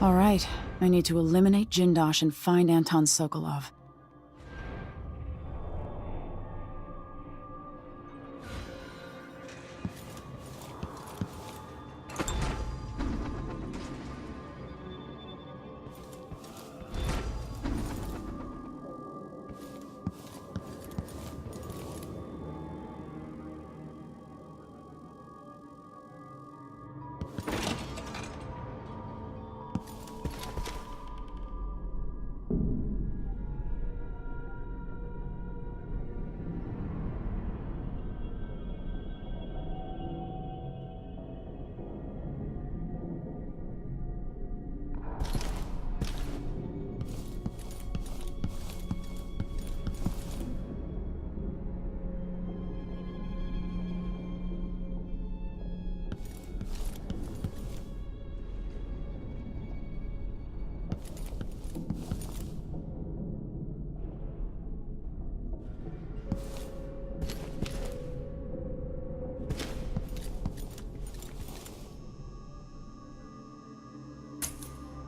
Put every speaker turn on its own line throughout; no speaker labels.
All right, I need to eliminate Jindosh and find Anton Sokolov.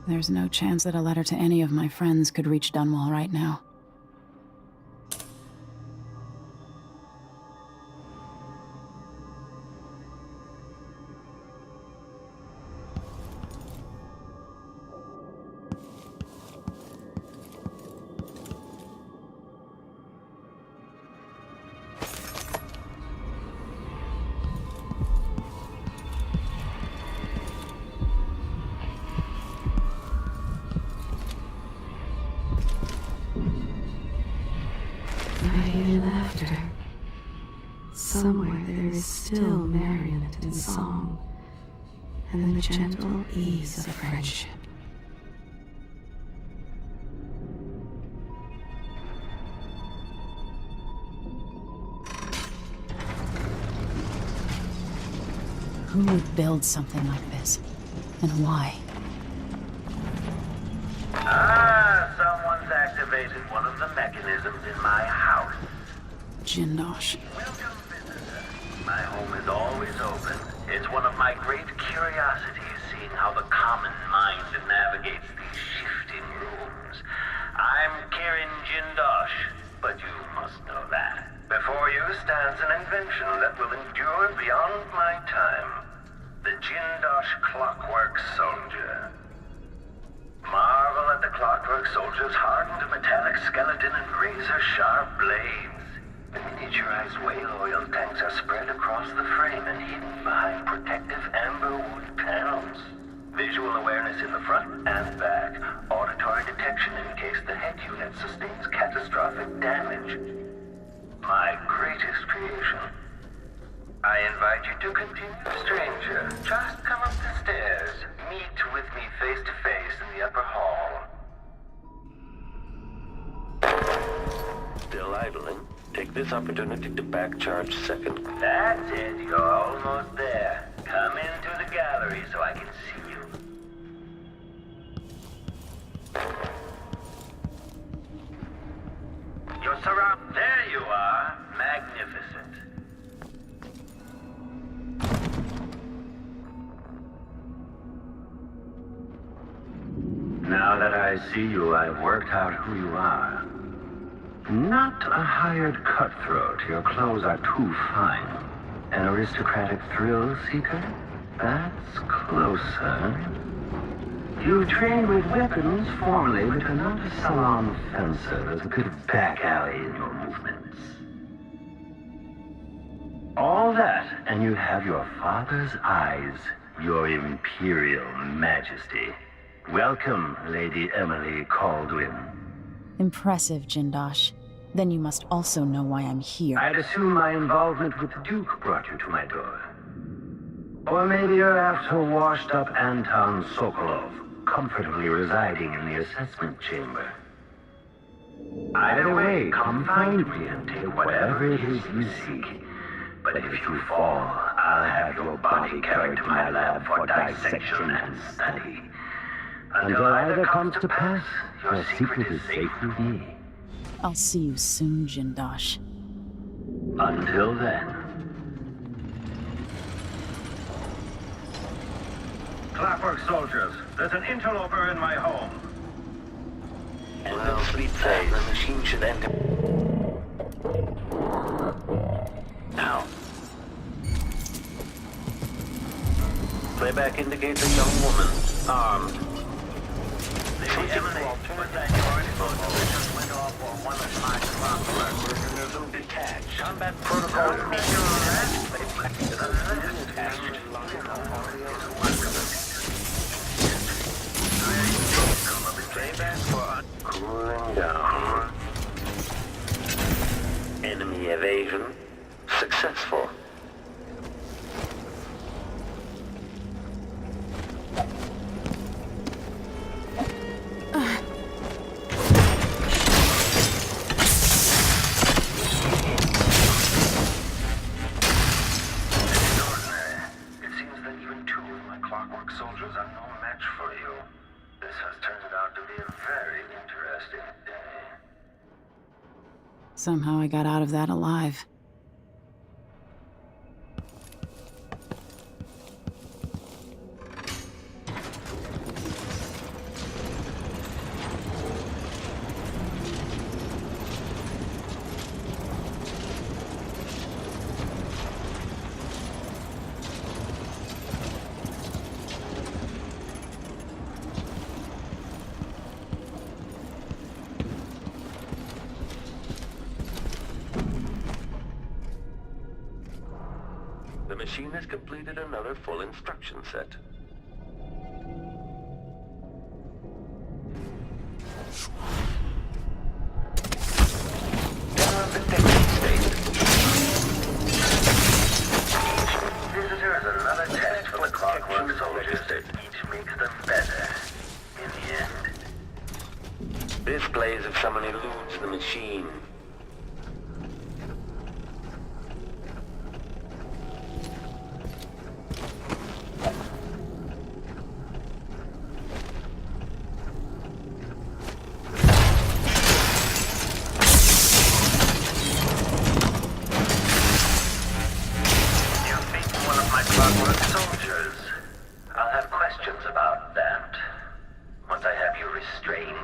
There's no chance that a letter to any of my friends could reach Dunwall right now.
Laughter. Somewhere there is still merriment and song, and the gentle ease of friendship.
Who would build something like this? And why?
Someone's activated one of the mechanisms in my house.
Jindosh.
Welcome, visitor. My home is always open. It's one of my great curiosities, seeing how the common mind navigates these shifting rooms. I'm Kieran Jindosh, but you must know that. Before you stands an invention that will endure beyond my time. The Jindosh Clockwork Soldier. Marvel at the Clockwork Soldier's hardened metallic skeleton and razor-sharp blades. The miniaturized whale oil tanks are spread across the frame and hidden behind protective amber wood panels. Visual awareness in the front and back. Auditory detection in case the head unit sustains catastrophic damage. My greatest creation. I invite you to continue, stranger. Just come up the stairs. Meet with me face to face in the upper hall.
Still idling? Take this opportunity to backcharge second.
That's it. You're almost there. Come into the gallery so I can see you. You're surrounded. There you are. Magnificent. Now that I see you, I've worked out who you are. Not a hired cutthroat. Your clothes are too fine. An aristocratic thrill seeker? That's closer. You've trained with weapons formerly, but you're not a salon fencer. There's a bit of back alley in your movements. All that, and you have your father's eyes, your imperial majesty. Welcome, Lady Emily Kaldwin.
Impressive, Jindosh. Then you must also know why I'm here.
I'd assume my involvement with the Duke brought you to my door. Or maybe you're after washed-up Anton Sokolov, comfortably residing in the assessment chamber. Either way, come find me and take whatever it is you seek. But if you fall, I'll have your body carried to my lab for dissection and study. Until either comes to pass, your secret is safe with me.
I'll see you soon, Jindosh.
Until then. Clockwork soldiers, there's an interloper in my home.
And in the sleep phase, the machine should enter. Now. Playback indicates a young woman, armed.
The emanation was that your explosive that just went off on one of my clockwork.
Organism detached. Combat protocol Playback for cooling down. Enemy evasion successful.
Somehow I got out of that alive.
The machine has completed another full instruction set.
Visitor is another test for the Clockwork soldiers. Each makes them better. In the end.
Displays if someone eludes the machine.
Clockwork soldiers. I'll have questions about that once I have you restrained.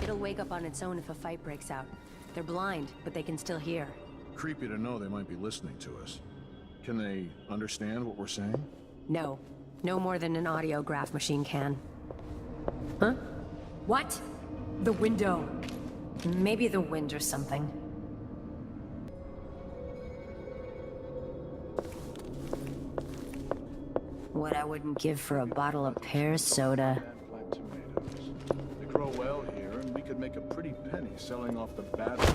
It'll wake up on its own if a fight breaks out. They're blind, but they can still hear.
Creepy to know they might be listening to us. Can they understand what we're saying?
No. No more than an audiograph machine can. Huh? What? The window. Maybe the wind or something. What I wouldn't give for a bottle of pear soda.
Black tomatoes. They grow well here, and we could make a pretty penny selling off the batteries.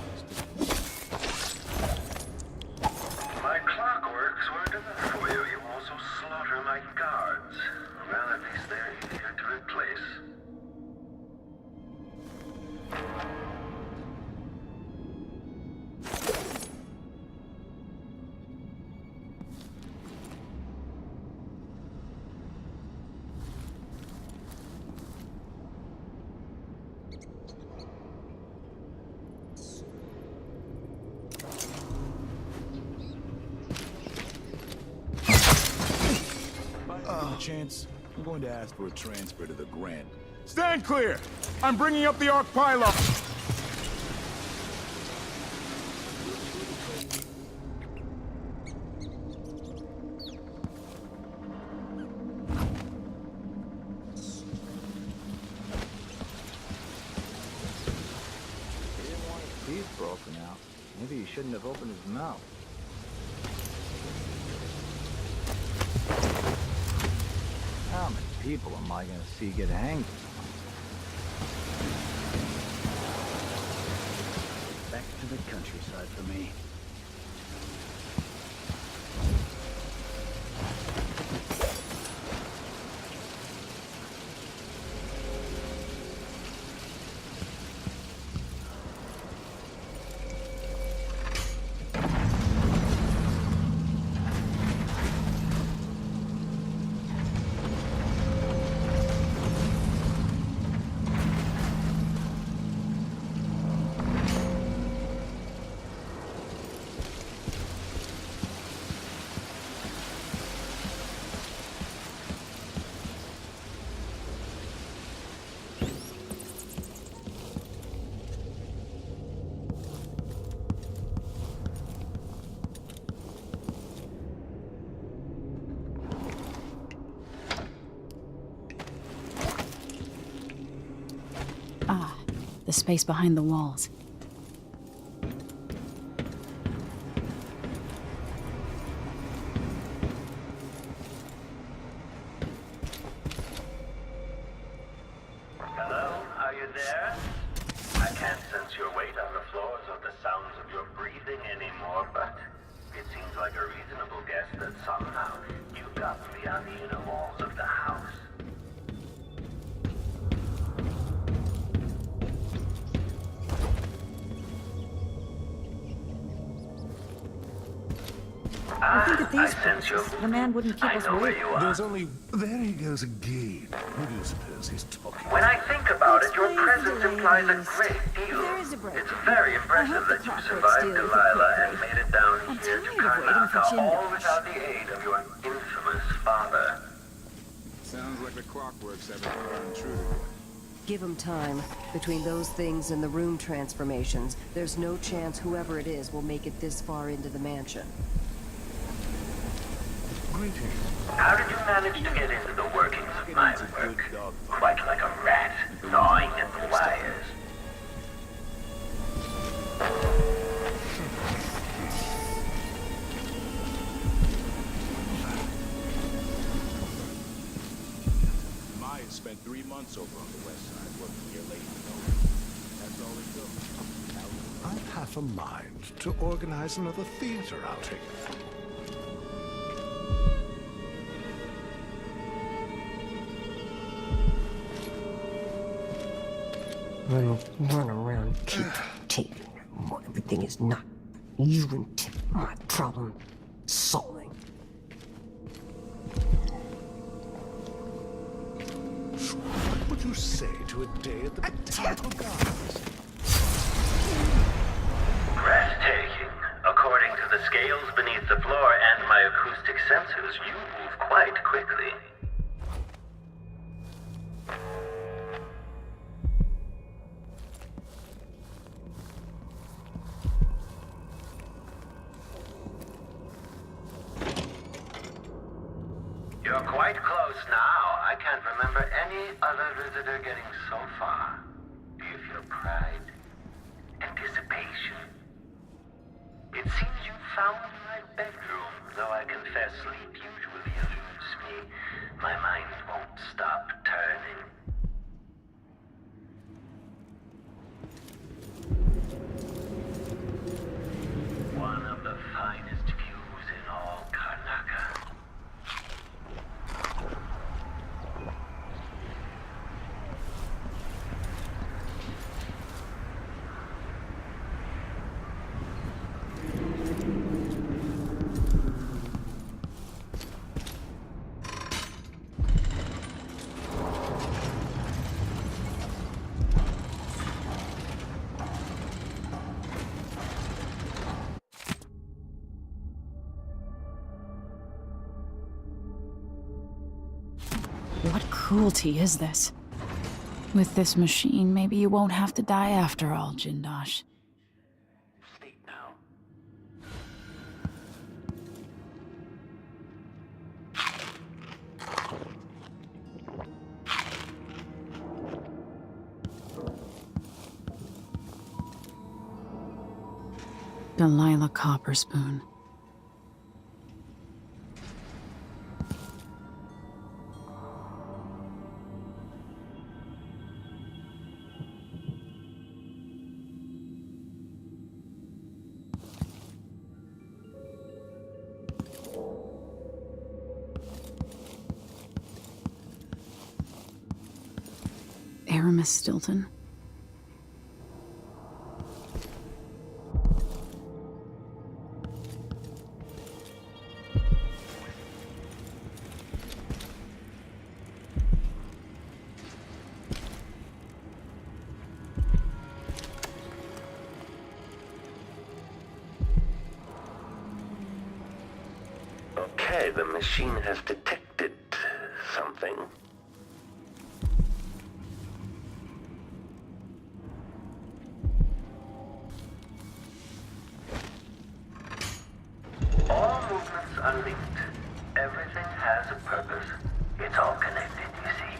My clockworks weren't enough for you. You also slaughter my guards. Well, at least they're easier to replace.
Chance, I'm going to ask for a transfer to the Grant. Stand clear! I'm bringing up the arc pylon!
He didn't want his teeth broken out. Maybe he shouldn't have opened his mouth. How many people am I gonna see get hanged? Back to the countryside for me.
the space behind the walls.
Hello? Are you there? I can't sense your weight on the floors or the sounds of your breathing anymore, but it seems like a reasonable guess that somehow you've gotten beyond the inner walls of the house.
I think at these
sense your
prices, the man wouldn't keep
I
us
know where
waiting.
you are.
There's only... There he goes again. Who do you suppose he's talking
When I think about it, your
Explain to
presence
the
implies a
ladies.
great deal.
There is a break.
It's very impressive
hope
that
the
you
Clockwork
survived
steals it
Delilah and
quickly.
made it down
I'm
here to
tired of waiting for
Karnaca, all
Jindosh.
without the aid of your infamous father.
Sounds like the Clockworks have an intruder.
Give him time. Between those things and the room transformations, there's no chance whoever it is will make it this far into the mansion.
Greetings.
How did you manage to get into the workings of my work? Quite like a rat, gnawing at the wires.
Maya spent 3 months over on the west side working here late. That's all it goes.
I've half a mind to organize another theater outing.
Run around, keep taking everything is not you and Tip my problem solving.
What would you say to a day at the Botanical Gardens?
Breathtaking. According to the scales beneath the floor and my acoustic sensors, you move quite quickly. You're quite close now. I can't remember any other visitor getting so far. Do you feel pride? Anticipation? It seems you found my bedroom, though I confess sleep usually eludes me. My mind won't stop turning. One of the finest views in all Karnaca.
What cruelty is this? With this machine, maybe you won't have to die after all, Jindosh.
Sleep now.
Delilah Copperspoon. Aramis Stilton.
Okay, the machine has detected something.
All movements are linked. Everything has a purpose. It's all connected, you see.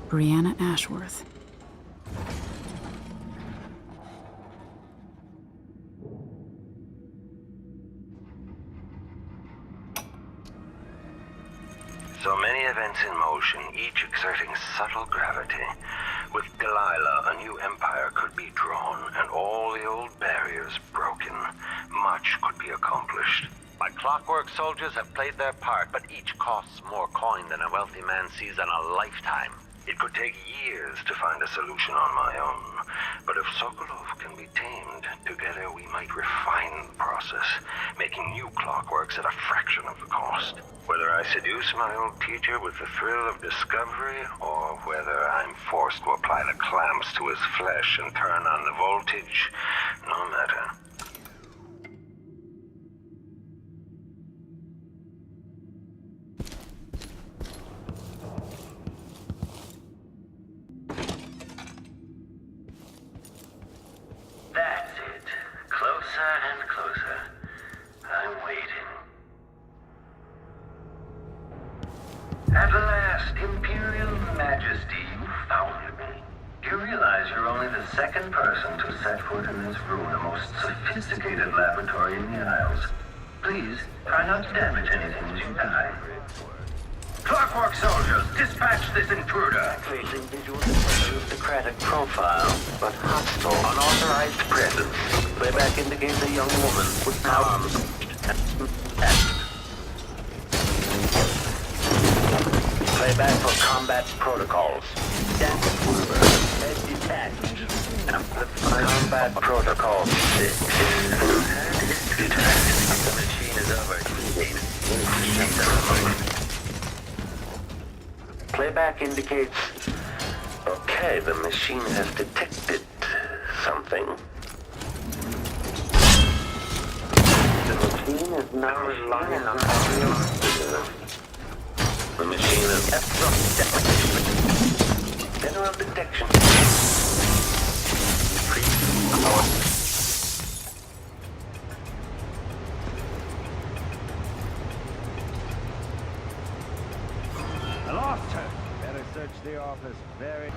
Brianna Ashworth.
So many events in motion, each exerting subtle gravity. With Delilah, a new empire could be drawn, and all the old barriers broken. Much could be accomplished. My clockwork soldiers have played their part, but each costs more coin than a wealthy man sees in a lifetime. It could take years to find a solution on my own. But if Sokolov can be tamed, together we might refine the process, making new clockworks at a fraction of the cost. Whether I seduce my old teacher with the thrill of discovery, or whether I'm forced to apply the clamps to his flesh and turn on the voltage, no matter. That's it. Closer and closer. I'm waiting. At last, Imperial Majesty, you found me. Do you realize you're only the second person to set foot in this room, the most sophisticated laboratory in the Isles? Please, try not to damage anything as you die. Clockwork soldiers, dispatch this intruder! Facing visual aristocratic profile, but hostile, unauthorized presence. Playback indicates a young woman with arms and Playback for combat protocols. Head detached. Combat protocol 6. The machine is overheating. Playback indicates... Okay, the machine has detected something. The machine is now relying on audio. The machine is general detection.
I lost her. Better search the office very...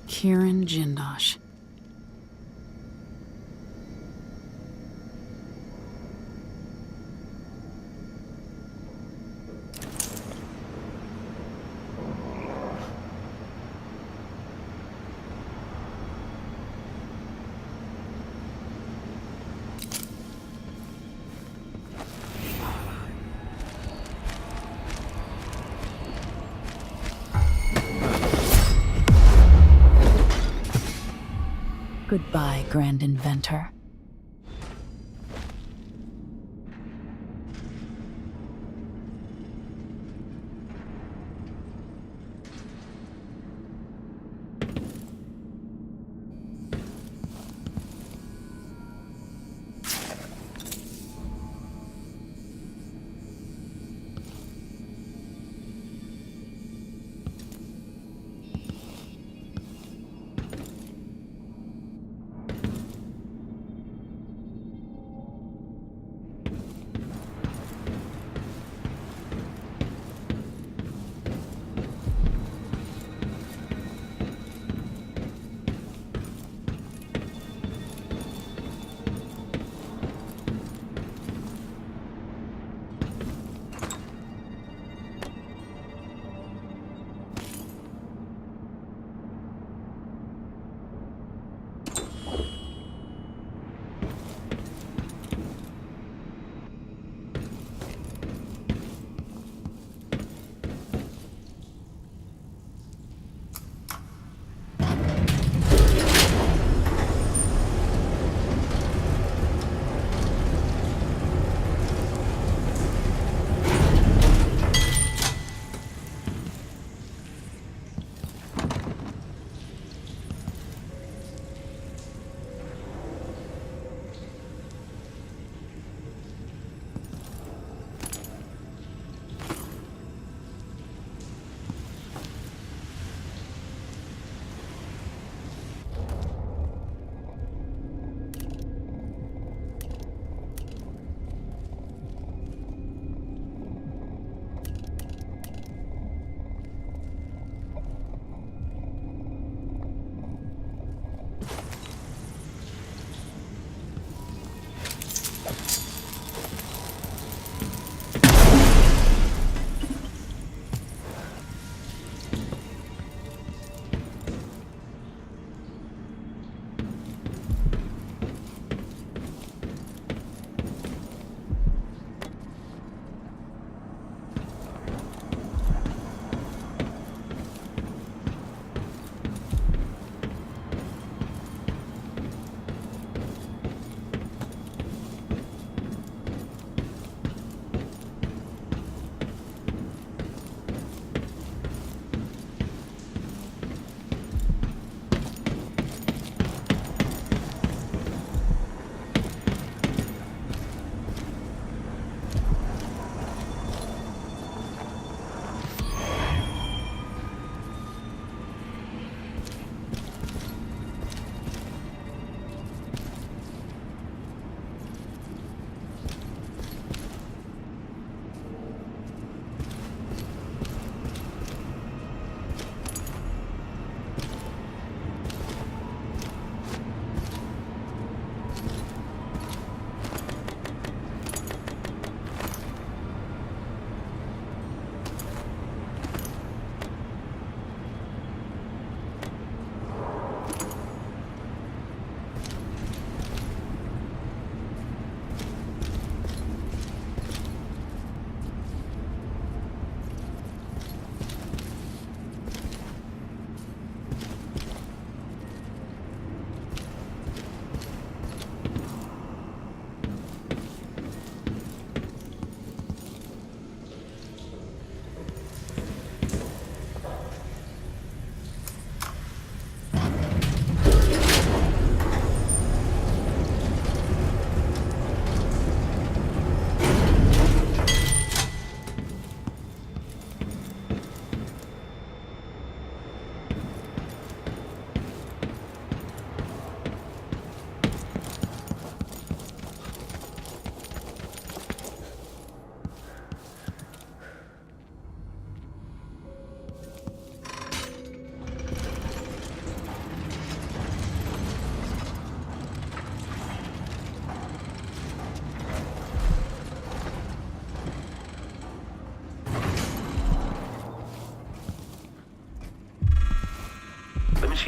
Kieran Jindosh. Goodbye, Grand Inventor.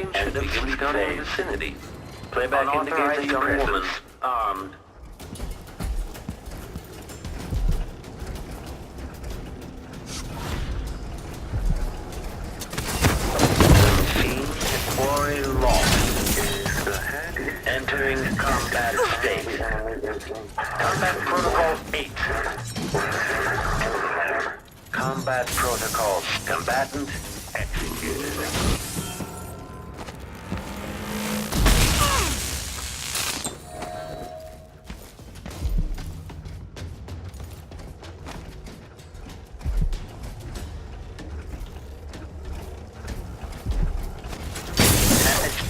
machine should have fleet on in the vicinity. Playback indicates a young woman, armed. Machine quarry lost. Entering combat state. Combat protocol 8. Combat protocols. Combatant executed.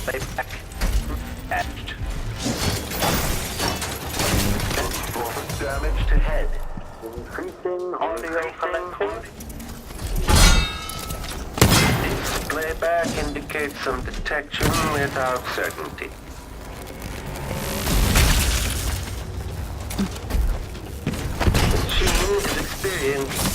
Playback etched. Damage to head. Increasing audio collecting. This playback indicates some detection without certainty. Machine is experienced.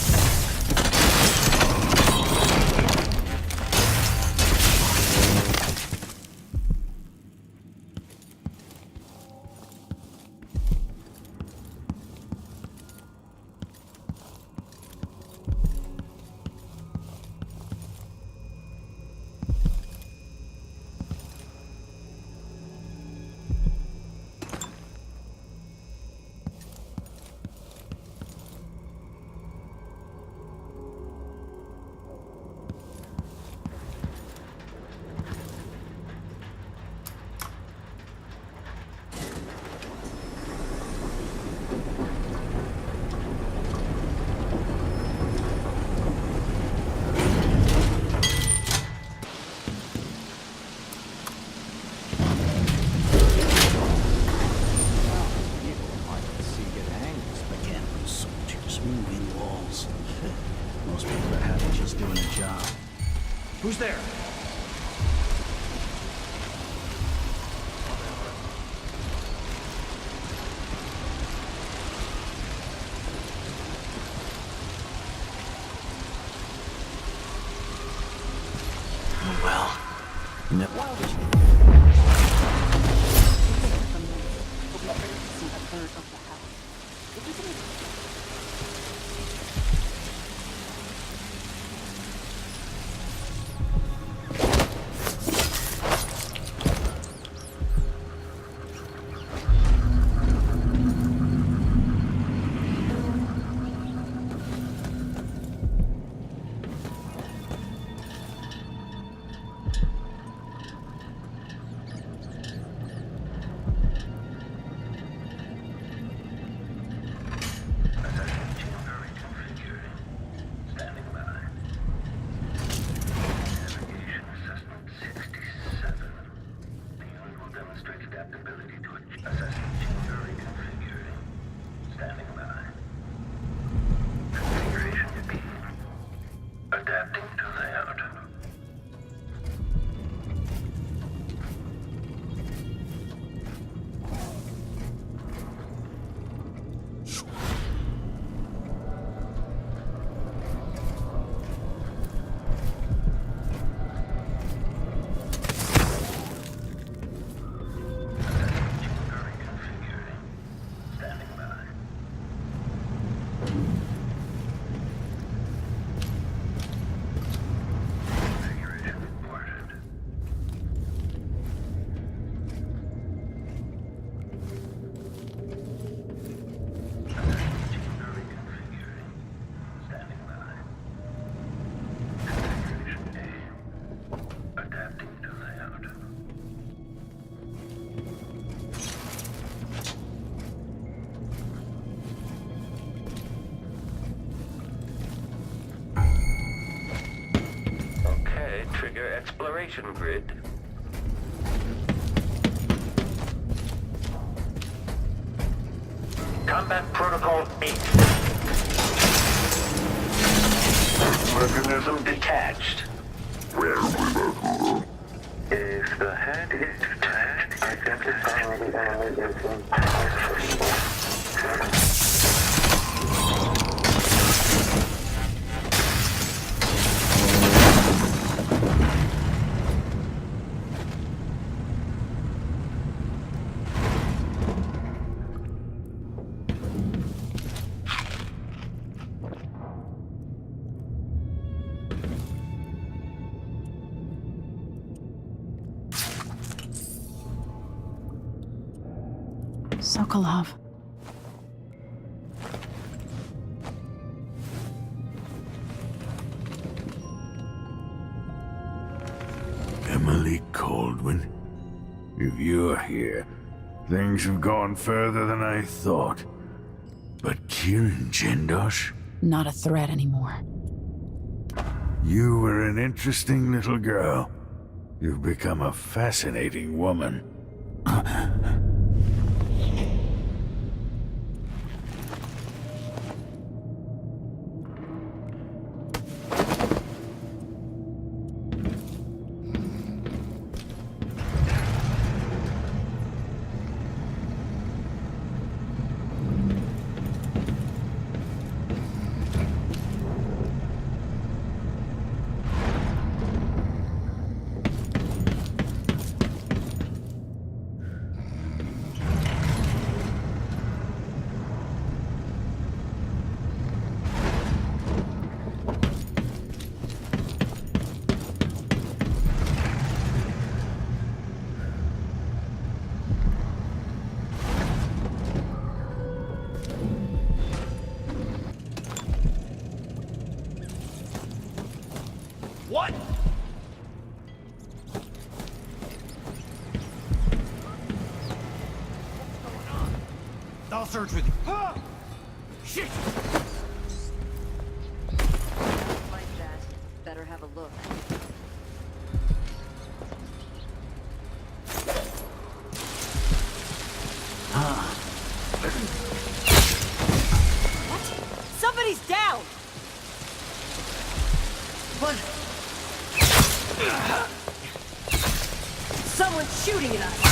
Who's there?
Oh well.
Trigger exploration grid. Combat protocol 8. Mechanism detached. If the head is detached, identify the enemy as
Sokolov.
Emily Kaldwin? If you're here, things have gone further than I thought. But Kieran Jindosh?
Not a threat anymore.
You were an interesting little girl. You've become a fascinating woman.
What? I'll search with you. Shit!
Like that. Better have a look.
What? Somebody's down! What? Someone's shooting at us!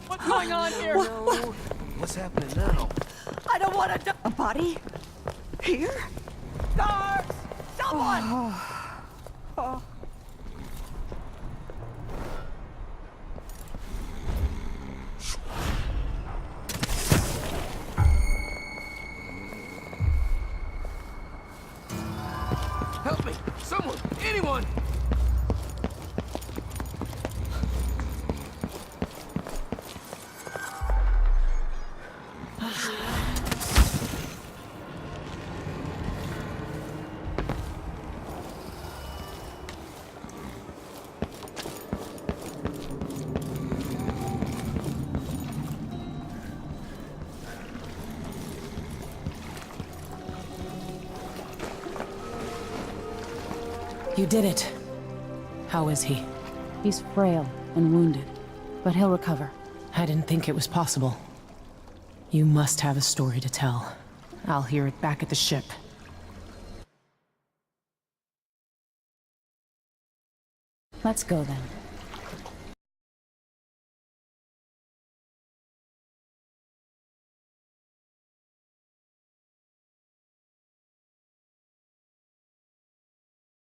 What's going on here?
What's happening now?
I don't want to.
A body? Here?
Guards! Someone!
Help me! Someone! Anyone!
You did it. How is he? He's frail and wounded, but he'll recover. I didn't think it was possible. You must have a story to tell. I'll hear it back at the ship. Let's go then.